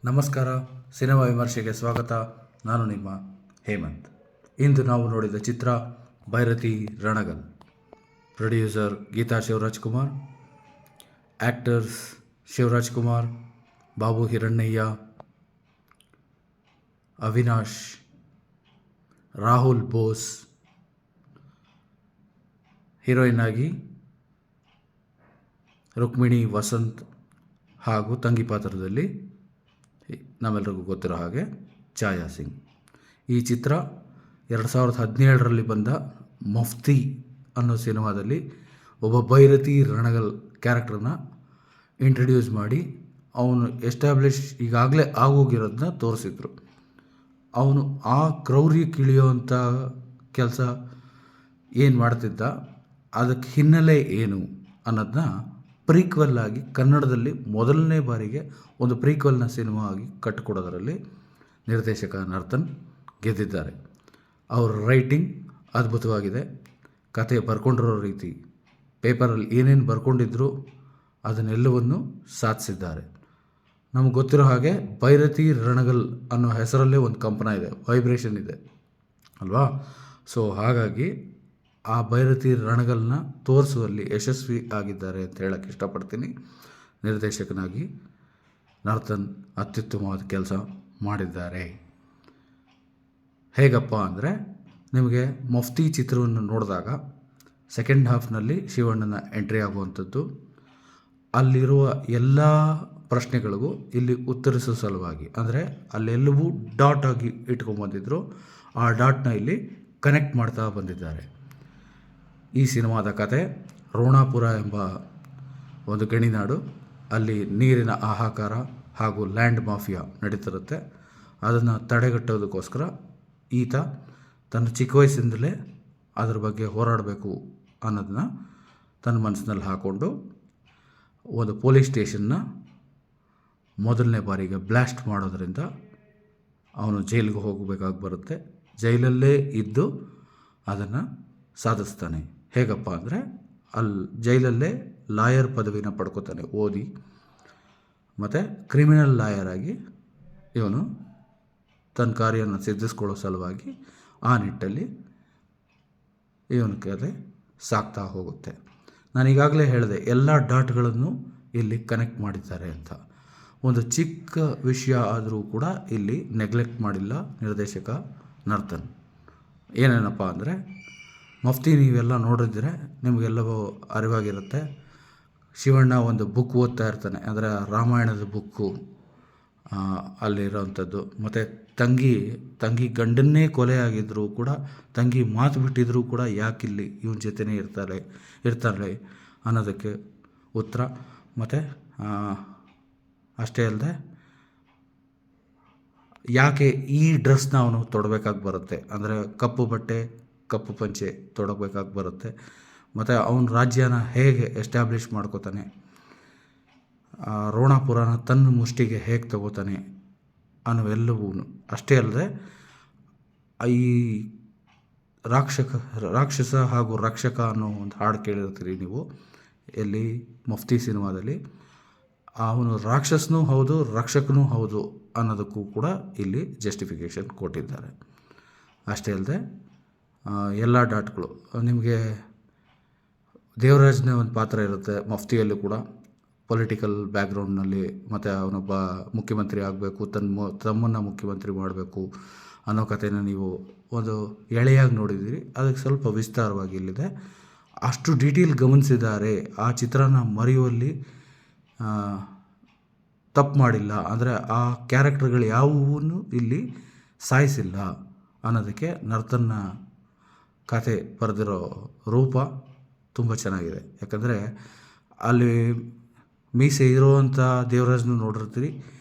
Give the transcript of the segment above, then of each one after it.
ನಮಸ್ಕಾರ, ಸಿನಿಮಾ ವಿಮರ್ಶೆಗೆ ಸ್ವಾಗತ. ನಾನು ನಿಮ್ಮ ಹೇಮಂತ್. ಇಂದು ನಾವು ನೋಡಿದ ಚಿತ್ರ Bhairathi Ranagal. Producer Geetha Shivaraj Kumar, actors Shivaraj Kumar, Babu Hirannaiah, Avinash, Rahul Bose. Heroine ಆಗಿ ರುಕ್ಮಿಣಿ ವಸಂತ್ ಹಾಗೂ ತಂಗಿ ಪಾತ್ರದಲ್ಲಿ ನಮ್ಮೆಲ್ಲರಿಗೂ ಗೊತ್ತಿರೋ ಹಾಗೆ ಛಾಯಾ ಸಿಂಗ್. ಈ ಚಿತ್ರ 2017ರಲ್ಲಿ ಬಂದ ಮಫ್ತಿ ಅನ್ನೋ ಸಿನಿಮಾದಲ್ಲಿ ಒಬ್ಬ ಭೈರತಿ ರಣಗಲ್ ಕ್ಯಾರೆಕ್ಟರ್ನ ಇಂಟ್ರಡ್ಯೂಸ್ ಮಾಡಿ ಅವನು ಎಸ್ಟಾಬ್ಲಿಷ್ ಈಗಾಗಲೇ ಆಗೋಗಿರೋದನ್ನ ತೋರಿಸಿದ್ರು. ಅವನು ಆ ಕ್ರೌರ್ಯ ಕಿಳಿಯೋವಂಥ ಕೆಲಸ ಏನು ಮಾಡ್ತಿದ್ದ, ಅದಕ್ಕೆ ಹಿನ್ನೆಲೆ ಏನು ಅನ್ನೋದನ್ನ ಪ್ರೀಕ್ವೆಲ್ ಆಗಿ ಕನ್ನಡದಲ್ಲಿ ಮೊದಲನೇ ಬಾರಿಗೆ ಒಂದು ಪ್ರೀಕ್ವೆಲ್ನ ಸಿನಿಮಾ ಆಗಿ ಕಟ್ಟಿಕೊಡೋದರಲ್ಲಿ ನಿರ್ದೇಶಕ ನರ್ತನ್ ಗೆದ್ದಿದ್ದಾರೆ. ಅವರ ರೈಟಿಂಗ್ ಅದ್ಭುತವಾಗಿದೆ. ಕತೆ ಬರ್ಕೊಂಡಿರೋ ರೀತಿ, ಪೇಪರಲ್ಲಿ ಏನೇನು ಬರ್ಕೊಂಡಿದ್ರು ಅದನ್ನೆಲ್ಲವನ್ನು ಸಾಧಿಸಿದ್ದಾರೆ. ನಮಗೆ ಗೊತ್ತಿರೋ ಹಾಗೆ ಭೈರತಿ ರಣಗಲ್ ಅನ್ನೋ ಹೆಸರಲ್ಲೇ ಒಂದು ಕಂಪನ ಇದೆ, ವೈಬ್ರೇಷನ್ ಇದೆ ಅಲ್ವಾ. ಸೊ ಹಾಗಾಗಿ ಆ ಭೈರತಿ ರಣಗಲ್ನ ತೋರಿಸುವಲ್ಲಿ ಯಶಸ್ವಿ ಆಗಿದ್ದಾರೆ ಅಂತ ಹೇಳೋಕ್ಕೆ ಇಷ್ಟಪಡ್ತೀನಿ. ನಿರ್ದೇಶಕನಾಗಿ ನರ್ತನ್ ಅತ್ಯುತ್ತಮವಾದ ಕೆಲಸ ಮಾಡಿದ್ದಾರೆ. ಹೇಗಪ್ಪ ಅಂದರೆ, ನಿಮಗೆ ಮಫ್ತಿ ಚಿತ್ರವನ್ನು ನೋಡಿದಾಗ ಸೆಕೆಂಡ್ ಹಾಫ್ನಲ್ಲಿ ಶಿವಣ್ಣನ ಎಂಟ್ರಿ ಆಗುವಂಥದ್ದು, ಅಲ್ಲಿರುವ ಎಲ್ಲ ಪ್ರಶ್ನೆಗಳಿಗೂ ಇಲ್ಲಿ ಉತ್ತರಿಸೋ ಸಲುವಾಗಿ, ಅಂದರೆ ಅಲ್ಲೆಲ್ಲವೂ ಡಾಟ್ ಆಗಿ ಇಟ್ಕೊಂಡ್ಬಂದಿದ್ರು, ಆ ಡಾಟ್ನ ಇಲ್ಲಿ ಕನೆಕ್ಟ್ ಮಾಡ್ತಾ ಬಂದಿದ್ದಾರೆ. ಈ ಸಿನಿಮಾದ ಕತೆ ರೋಣಾಪುರ ಎಂಬ ಒಂದು ಗಣಿನಾಡು, ಅಲ್ಲಿ ನೀರಿನ ಹಾಹಾಕಾರ ಹಾಗೂ ಲ್ಯಾಂಡ್ ಮಾಫಿಯಾ ನಡೀತಿರುತ್ತೆ. ಅದನ್ನು ತಡೆಗಟ್ಟೋದಕ್ಕೋಸ್ಕರ ಈತ ತನ್ನ ಚಿಕ್ಕ ವಯಸ್ಸಿಂದಲೇ ಅದ್ರ ಬಗ್ಗೆ ಹೋರಾಡಬೇಕು ಅನ್ನೋದನ್ನ ತನ್ನ ಮನಸ್ಸಿನಲ್ಲಿ ಹಾಕ್ಕೊಂಡು ಒಂದು ಪೊಲೀಸ್ ಸ್ಟೇಷನ್ನ ಮೊದಲನೇ ಬಾರಿಗೆ ಬ್ಲಾಸ್ಟ್ ಮಾಡೋದರಿಂದ ಅವನು ಜೈಲಿಗೆ ಹೋಗಬೇಕಾಗಿ ಬರುತ್ತೆ. ಜೈಲಲ್ಲೇ ಇದ್ದು ಅದನ್ನು ಸಾಧಿಸ್ತಾನೆ. ಹೇಗಪ್ಪ ಅಂದರೆ, ಅಲ್ಲಿ ಜೈಲಲ್ಲೇ ಲಾಯರ್ ಪದವಿನ ಪಡ್ಕೋತಾನೆ ಓದಿ, ಮತ್ತು ಕ್ರಿಮಿನಲ್ ಲಾಯರ್ ಆಗಿ ಇವನು ತನ್ನ ಕಾರ್ಯನ ಸಿದ್ಧಿಸ್ಕೊಳ್ಳೋ ಸಲುವಾಗಿ ಆ ನಿಟ್ಟಲ್ಲಿ ಇವನ ಕತೆ ಸಾಗ್ತಾ ಹೋಗುತ್ತೆ. ನಾನು ಈಗಾಗಲೇ ಹೇಳಿದೆ, ಎಲ್ಲ ಡಾಟ್ಗಳನ್ನು ಇಲ್ಲಿ ಕನೆಕ್ಟ್ ಮಾಡಿದ್ದಾರೆ ಅಂತ. ಒಂದು ಚಿಕ್ಕ ವಿಷಯ ಆದರೂ ಕೂಡ ಇಲ್ಲಿ ನೆಗ್ಲೆಕ್ಟ್ ಮಾಡಿಲ್ಲ ನಿರ್ದೇಶಕ ನರ್ತನ್. ಏನೇನಪ್ಪ ಅಂದರೆ, ಮಫ್ತಿ ನೀವೆಲ್ಲ ನೋಡಿದ್ರೆ ನಿಮಗೆಲ್ಲವೂ ಅರಿವಾಗಿರುತ್ತೆ. ಶಿವಣ್ಣ ಒಂದು ಬುಕ್ ಓದ್ತಾ ಇರ್ತಾನೆ, ಅಂದರೆ ರಾಮಾಯಣದ ಬುಕ್ಕು ಅಲ್ಲಿರೋವಂಥದ್ದು. ಮತ್ತು ತಂಗಿ ಗಂಡನ್ನೇ ಕೊಲೆ ಆಗಿದ್ದರೂ ಕೂಡ, ತಂಗಿ ಮಾತು ಬಿಟ್ಟಿದ್ರೂ ಕೂಡ ಯಾಕಿಲ್ಲಿ ಇವನ ಜೊತೆನೇ ಇರ್ತಾಳೆ ಅನ್ನೋದಕ್ಕೆ ಉತ್ತರ. ಮತ್ತು ಅಷ್ಟೇ ಅಲ್ಲದೆ, ಯಾಕೆ ಈ ಡ್ರೆಸ್ನ ಅವನು ತೊಡಬೇಕಾಗಿ ಬರುತ್ತೆ, ಅಂದರೆ ಕಪ್ಪು ಬಟ್ಟೆ ಕಪ್ಪು ಪಂಚೆ ತೊಡಗಬೇಕಾಗಿ ಬರುತ್ತೆ. ಮತ್ತು ಅವನ ರಾಜ್ಯನ ಹೇಗೆ ಎಸ್ಟಾಬ್ಲಿಷ್ ಮಾಡ್ಕೋತಾನೆ, ರೋಣಾಪುರನ ತನ್ನ ಮುಷ್ಟಿಗೆ ಹೇಗೆ ತಗೋತಾನೆ ಅನ್ನೋವೆಲ್ಲವೂ. ಅಷ್ಟೇ ಅಲ್ಲದೆ, ಈ ರಾಕ್ಷಸ ಹಾಗೂ ರಕ್ಷಕ ಅನ್ನೋ ಒಂದು ಹಾಡು ಕೇಳಿರ್ತೀರಿ ನೀವು, ಎಲ್ಲಿ ಮಫ್ತಿ ಸಿನಿಮಾದಲ್ಲಿ. ಅವನು ರಾಕ್ಷಸನೂ ಹೌದು, ರಕ್ಷಕನೂ ಹೌದು ಅನ್ನೋದಕ್ಕೂ ಕೂಡ ಇಲ್ಲಿ ಜಸ್ಟಿಫಿಕೇಷನ್ ಕೊಟ್ಟಿದ್ದಾರೆ. ಅಷ್ಟೇ ಅಲ್ಲದೆ, ಎಲ್ಲ ಡಾಟ್ಗಳು ನಿಮಗೆ ದೇವರಾಜ್ನ ಒಂದು ಪಾತ್ರ ಇರುತ್ತೆ ಮಫ್ತಿಯಲ್ಲೂ ಕೂಡ, ಪೊಲಿಟಿಕಲ್ ಬ್ಯಾಕ್ಗ್ರೌಂಡ್ನಲ್ಲಿ. ಮತ್ತು ಅವನೊಬ್ಬ ಮುಖ್ಯಮಂತ್ರಿ ಆಗಬೇಕು, ತಮ್ಮನ್ನು ಮುಖ್ಯಮಂತ್ರಿ ಮಾಡಬೇಕು ಅನ್ನೋ ಕಥೆನ ನೀವು ಒಂದು ಎಳೆಯಾಗಿ ನೋಡಿದ್ದೀರಿ. ಅದಕ್ಕೆ ಸ್ವಲ್ಪ ವಿಸ್ತಾರವಾಗಿ ಇಲ್ಲಿದೆ. ಅಷ್ಟು ಡೀಟೇಲ್ ಗಮನಿಸಿದ್ದಾರೆ. ಆ ಚಿತ್ರನ ಮರೆಯುವಲ್ಲಿ ತಪ್ಪು ಮಾಡಿಲ್ಲ, ಅಂದರೆ ಆ ಕ್ಯಾರೆಕ್ಟರ್ಗಳು ಯಾವುವೂ ಇಲ್ಲಿ ಸಾಯಿಸಿಲ್ಲ ಅನ್ನೋದಕ್ಕೆ ನರ್ತನ್ನ ಕತೆ ಬರೆದಿರೋ ರೂಪ ತುಂಬ ಚೆನ್ನಾಗಿದೆ. ಯಾಕಂದರೆ ಅಲ್ಲಿ ಮೀಸೆ ಇರೋವಂಥ ದೇವರಾಜನೂ ನೋಡಿರ್ತೀರಿ,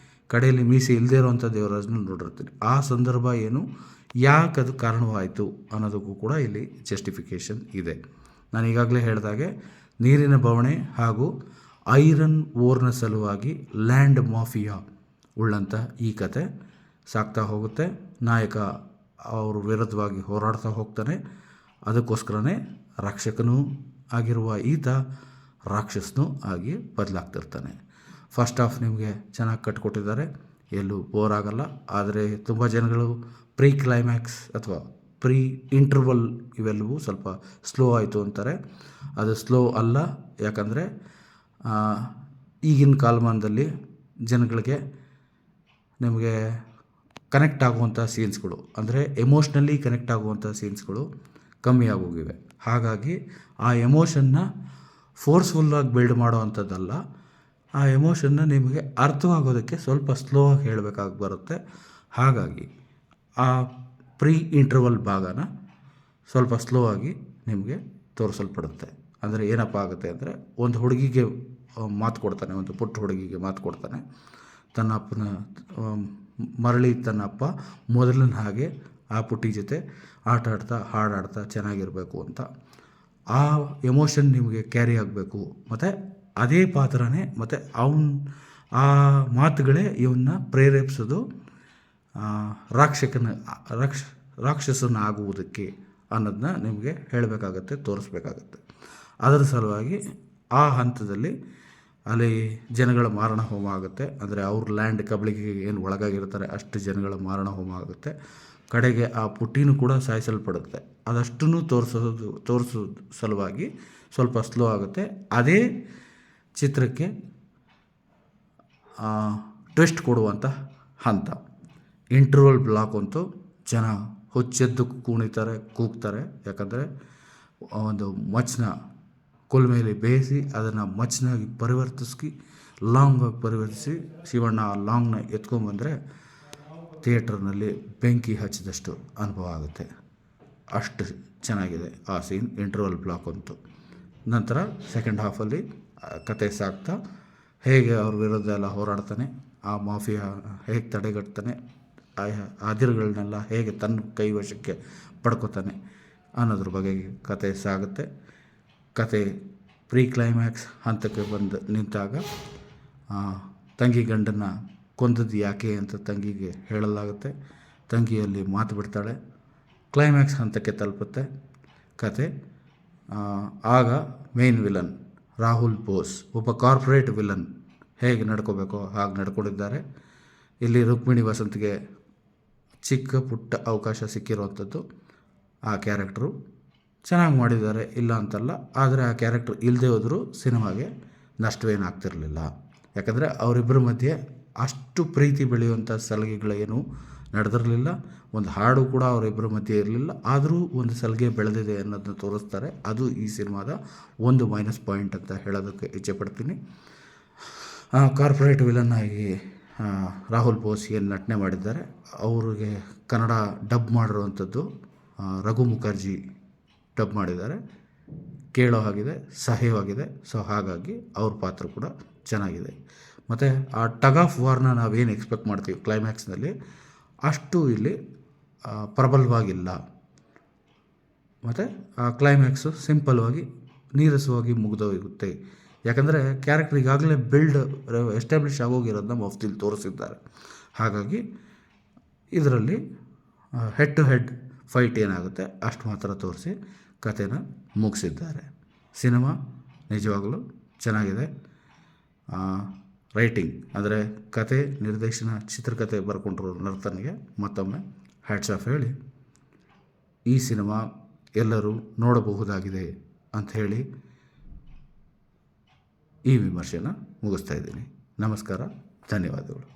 ಕಡೆಯಲ್ಲಿ ಮೀಸೆ ಇಲ್ಲದೇ ಇರೋವಂಥ ದೇವರಾಜನೂ ನೋಡಿರ್ತೀರಿ. ಆ ಸಂದರ್ಭ ಏನು, ಯಾಕೆ ಅದು ಕಾರಣವಾಯಿತು ಅನ್ನೋದಕ್ಕೂ ಕೂಡ ಇಲ್ಲಿ ಜಸ್ಟಿಫಿಕೇಷನ್ ಇದೆ. ನಾನು ಈಗಾಗಲೇ ಹೇಳಿದಾಗೆ, ನೀರಿನ ಬವಣೆ ಹಾಗೂ ಐರನ್ ಓರ್ನ ಸಲುವಾಗಿ ಲ್ಯಾಂಡ್ ಮಾಫಿಯಾ ಉಳ್ಳಂಥ ಈ ಕತೆ ಸಾಗ್ತಾ ಹೋಗುತ್ತೆ. ನಾಯಕ ಅವ್ರ ವಿರುದ್ಧವಾಗಿ ಹೋರಾಡ್ತಾ ಹೋಗ್ತಾನೆ. ಅದಕ್ಕೋಸ್ಕರನೇ ರಕ್ಷಕನೂ ಆಗಿರುವ ಈತ ರಾಕ್ಷಸನೂ ಆಗಿ ಬದಲಾಗ್ತಿರ್ತಾನೆ. ಫಸ್ಟ್ ಹಾಫ್ ನಿಮಗೆ ಚೆನ್ನಾಗಿ ಕಟ್ಕೊಟ್ಟಿದ್ದಾರೆ. ಎಲ್ಲೂ ಬೋರ್ ಆಗಲ್ಲ. ಆದರೆ ತುಂಬ ಜನಗಳು ಪ್ರೀ ಕ್ಲೈಮ್ಯಾಕ್ಸ್ ಅಥವಾ ಪ್ರೀ ಇಂಟರ್ವಲ್ ಇವೆಲ್ಲವೂ ಸ್ವಲ್ಪ ಸ್ಲೋ ಆಯಿತು ಅಂತಾರೆ. ಅದು ಸ್ಲೋ ಅಲ್ಲ. ಯಾಕಂದರೆ ಈಗಿನ ಕಾಲಮಾನದಲ್ಲಿ ಜನಗಳಿಗೆ ನಿಮಗೆ ಕನೆಕ್ಟ್ ಆಗುವಂಥ ಸೀನ್ಸ್ಗಳು, ಅಂದರೆ ಎಮೋಷ್ನಲಿ ಕನೆಕ್ಟ್ ಆಗುವಂಥ ಸೀನ್ಸ್ಗಳು ಕಮ್ಮಿ ಆಗೋಗಿವೆ. ಹಾಗಾಗಿ ಆ ಎಮೋಷನ್ನ ಫೋರ್ಸ್ಫುಲ್ಲಾಗಿ ಬಿಲ್ಡ್ ಮಾಡೋವಂಥದ್ದಲ್ಲ. ಆ ಎಮೋಷನ್ನ ನಿಮಗೆ ಅರ್ಥವಾಗೋದಕ್ಕೆ ಸ್ವಲ್ಪ ಸ್ಲೋ ಆಗಿ ಹೇಳಬೇಕಾಗಿ ಬರುತ್ತೆ. ಹಾಗಾಗಿ ಆ ಪ್ರೀ ಇಂಟರ್ವಲ್ ಭಾಗನ ಸ್ವಲ್ಪ ಸ್ಲೋ ಆಗಿ ನಿಮಗೆ ತೋರಿಸಲ್ಪಡುತ್ತೆ. ಅಂದರೆ ಏನಪ್ಪ ಆಗುತ್ತೆ ಅಂದರೆ, ಒಂದು ಹುಡುಗಿಗೆ ಮಾತು ಕೊಡ್ತಾನೆ, ಒಂದು ಪುಟ್ಟ ಹುಡುಗಿಗೆ ಮಾತು ಕೊಡ್ತಾನೆ. ತನ್ನ ಅಪ್ಪನ ಮರಳಿ ತನ್ನ ಅಪ್ಪ ಮೊದಲಿನ ಹಾಗೆ ಆ ಪುಟ್ಟಿ ಜೊತೆ ಆಟ ಆಡ್ತಾ ಹಾಡಾಡ್ತಾ ಚೆನ್ನಾಗಿರಬೇಕು ಅಂತ. ಆ ಎಮೋಷನ್ ನಿಮಗೆ ಕ್ಯಾರಿ ಆಗಬೇಕು. ಮತ್ತು ಅದೇ ಪಾತ್ರನೇ ಮತ್ತು ಆ ಮಾತುಗಳೇ ಇವನ್ನ ಪ್ರೇರೇಪಿಸೋದು ರಾಕ್ಷಸನ ಆಗುವುದಕ್ಕೆ ಅನ್ನೋದನ್ನ ನಿಮಗೆ ಹೇಳಬೇಕಾಗತ್ತೆ, ತೋರಿಸ್ಬೇಕಾಗತ್ತೆ. ಅದರ ಸಲುವಾಗಿ ಆ ಹಂತದಲ್ಲಿ ಅಲ್ಲಿ ಜನಗಳ ಮಾರಣ ಹೋಮ ಆಗುತ್ತೆ. ಅಂದರೆ ಅವ್ರ ಲ್ಯಾಂಡ್ ಕಬಳಿಕೆಗೆ ಏನು ಒಳಗಾಗಿರ್ತಾರೆ ಅಷ್ಟು ಜನಗಳ ಮಾರಣ ಹೋಮ ಆಗುತ್ತೆ. ಕಡೆಗೆ ಆ ಪುಟ್ಟಿನೂ ಕೂಡ ಸಾಯಿಸಲ್ಪಡುತ್ತೆ. ಅದಷ್ಟನ್ನು ತೋರಿಸೋ ಸಲುವಾಗಿ ಸ್ವಲ್ಪ ಸ್ಲೋ ಆಗುತ್ತೆ. ಅದೇ ಚಿತ್ರಕ್ಕೆ ಟ್ವಿಸ್ಟ್ ಕೊಡುವಂಥ ಹಂತ. ಇಂಟರ್ವಲ್ ಬ್ಲಾಕ್ ಅಂತೂ ಜನ ಹುಚ್ಚೆದ್ದು ಕುಣಿತಾರೆ, ಕೂಗ್ತಾರೆ. ಯಾಕಂದರೆ ಒಂದು ಮಚ್ಚನ್ನ ಕೊಲ್ಮೇಲಿ ಬೇಯಿಸಿ ಅದನ್ನು ಮಚ್ಚನಾಗಿ ಲಾಂಗಾಗಿ ಪರಿವರ್ತಿಸಿ ಶಿವಣ್ಣ ಆ ಲಾಂಗ್ನ ಎತ್ಕೊಂಡ್ಬಂದರೆ ಥಿಯೇಟರ್ನಲ್ಲಿ ಬೆಂಕಿ ಹಚ್ಚಿದಷ್ಟು ಅನುಭವ ಆಗುತ್ತೆ. ಅಷ್ಟು ಚೆನ್ನಾಗಿದೆ ಆ ಸೀನ್, ಇಂಟರ್ವಲ್ ಬ್ಲಾಕ್ ಅಂತೂ. ನಂತರ ಸೆಕೆಂಡ್ ಹಾಫಲ್ಲಿ ಕತೆ ಸಾಗ್ತಾ ಹೇಗೆ ಅವ್ರ ವಿರುದ್ಧ ಎಲ್ಲ ಹೋರಾಡ್ತಾನೆ, ಆ ಮಾಫಿಯಾ ಹೇಗೆ ತಡೆಗಟ್ತಾನೆ, ಅದಿರುಗಳನ್ನೆಲ್ಲ ಹೇಗೆ ತನ್ನ ಕೈವಶಕ್ಕೆ ಪಡ್ಕೋತಾನೆ ಅನ್ನೋದ್ರ ಬಗ್ಗೆ ಕತೆ ಸಾಗುತ್ತೆ. ಕತೆ ಪ್ರೀ ಕ್ಲೈಮ್ಯಾಕ್ಸ್ ಹಂತಕ್ಕೆ ಬಂದು ನಿಂತಾಗ ತಂಗಿ ಗಂಡನ್ನು ಕೊಂದದ್ದು ಯಾಕೆ ಅಂತ ತಂಗಿಗೆ ಹೇಳಲಾಗುತ್ತೆ. ತಂಗಿಯಲ್ಲಿ ಮಾತು ಬಿಡ್ತಾಳೆ. ಕ್ಲೈಮ್ಯಾಕ್ಸ್ ಹಂತಕ್ಕೆ ತಲುಪುತ್ತೆ ಕತೆ. ಆಗ ಮೇನ್ ವಿಲನ್ ರಾಹುಲ್ ಬೋಸ್, ಒಬ್ಬ ಕಾರ್ಪೊರೇಟ್ ವಿಲನ್ ಹೇಗೆ ನಡ್ಕೋಬೇಕೋ ಹಾಗೆ ನಡ್ಕೊಂಡಿದ್ದಾರೆ. ಇಲ್ಲಿ ರುಕ್ಮಿಣಿ ವಸಂತ್ಗೆ ಚಿಕ್ಕ ಪುಟ್ಟ ಅವಕಾಶ ಸಿಕ್ಕಿರುವಂಥದ್ದು. ಆ ಕ್ಯಾರೆಕ್ಟ್ರು ಚೆನ್ನಾಗಿ ಮಾಡಿದ್ದಾರೆ, ಇಲ್ಲ ಅಂತಲ್ಲ. ಆದರೆ ಆ ಕ್ಯಾರೆಕ್ಟ್ರ್ ಇಲ್ಲದೆ ಹೋದರೂ ಸಿನಿಮಾಗೆ ನಷ್ಟವೇನಾಗ್ತಿರಲಿಲ್ಲ. ಯಾಕಂದರೆ ಅವರಿಬ್ಬರ ಮಧ್ಯೆ ಅಷ್ಟು ಪ್ರೀತಿ ಬೆಳೆಯುವಂಥ ಸಲಿಗೆಗಳೇನು ನಡೆದಿರಲಿಲ್ಲ. ಒಂದು ಹಾಡು ಕೂಡ ಅವರಿಬ್ಬರ ಮಧ್ಯೆ ಇರಲಿಲ್ಲ. ಆದರೂ ಒಂದು ಸಲಿಗೆ ಬೆಳೆದಿದೆ ಅನ್ನೋದನ್ನ ತೋರಿಸ್ತಾರೆ. ಅದು ಈ ಸಿನಿಮಾದ ಒಂದು ಮೈನಸ್ ಪಾಯಿಂಟ್ ಅಂತ ಹೇಳೋದಕ್ಕೆ ಇಚ್ಛೆಪಡ್ತೀನಿ. ಕಾರ್ಪೊರೇಟ್ ವಿಲನ್ ಆಗಿ ರಾಹುಲ್ ಬೋಸ್ ಏನು ನಟನೆ ಮಾಡಿದ್ದಾರೆ, ಅವ್ರಿಗೆ ಕನ್ನಡ ಡಬ್ ಮಾಡಿರುವಂಥದ್ದು ರಘು ಮುಖರ್ಜಿ ಡಬ್ ಮಾಡಿದ್ದಾರೆ. ಕೇಳೋ ಹಾಗಿದೆ, ಸಹ್ಯವಾಗಿದೆ. ಸೊ ಹಾಗಾಗಿ ಅವ್ರ ಪಾತ್ರ ಕೂಡ ಚೆನ್ನಾಗಿದೆ. ಮತ್ತು ಆ ಟಗ್ ಆಫ್ ವಾರ್ನ ನಾವೇನು ಎಕ್ಸ್ಪೆಕ್ಟ್ ಮಾಡ್ತೀವಿ ಕ್ಲೈಮ್ಯಾಕ್ಸ್ನಲ್ಲಿ, ಅಷ್ಟು ಇಲ್ಲಿ ಪ್ರಬಲವಾಗಿಲ್ಲ. ಮತ್ತು ಆ ಕ್ಲೈಮ್ಯಾಕ್ಸು ಸಿಂಪಲ್ವಾಗಿ ನೀರಸವಾಗಿ ಮುಗಿದೋಗುತ್ತೆ. ಯಾಕಂದರೆ ಕ್ಯಾರೆಕ್ಟರ್ ಈಗಾಗಲೇ ಎಸ್ಟಾಬ್ಲಿಷ್ ಆಗೋಗಿರೋದನ್ನ ಮಫ್ತಿಲಿ ತೋರಿಸಿದ್ದಾರೆ. ಹಾಗಾಗಿ ಇದರಲ್ಲಿ ಹೆಡ್ ಟು ಹೆಡ್ ಫೈಟ್ ಏನಾಗುತ್ತೆ ಅಷ್ಟು ಮಾತ್ರ ತೋರಿಸಿ ಕಥೆನ ಮುಗಿಸಿದ್ದಾರೆ. ಸಿನಿಮಾ ನಿಜವಾಗಲೂ ಚೆನ್ನಾಗಿದೆ. ರೈಟಿಂಗ್ ಅಂದರೆ ಕತೆ, ನಿರ್ದೇಶನ, ಚಿತ್ರಕಥೆ ಬರ್ಕೊಂಡಿರೋ ನರ್ತನಿಗೆ ಮತ್ತೊಮ್ಮೆ ಹ್ಯಾಟ್ಸ್ ಆಫ್ ಹೇಳಿ ಈ ಸಿನಿಮಾ ಎಲ್ಲರೂ ನೋಡಬಹುದಾಗಿದೆ ಅಂತ ಹೇಳಿ ಈ ವಿಮರ್ಶೆನ ಮುಗಿಸ್ತಾ ಇದ್ದೀನಿ. ನಮಸ್ಕಾರ, ಧನ್ಯವಾದಗಳು.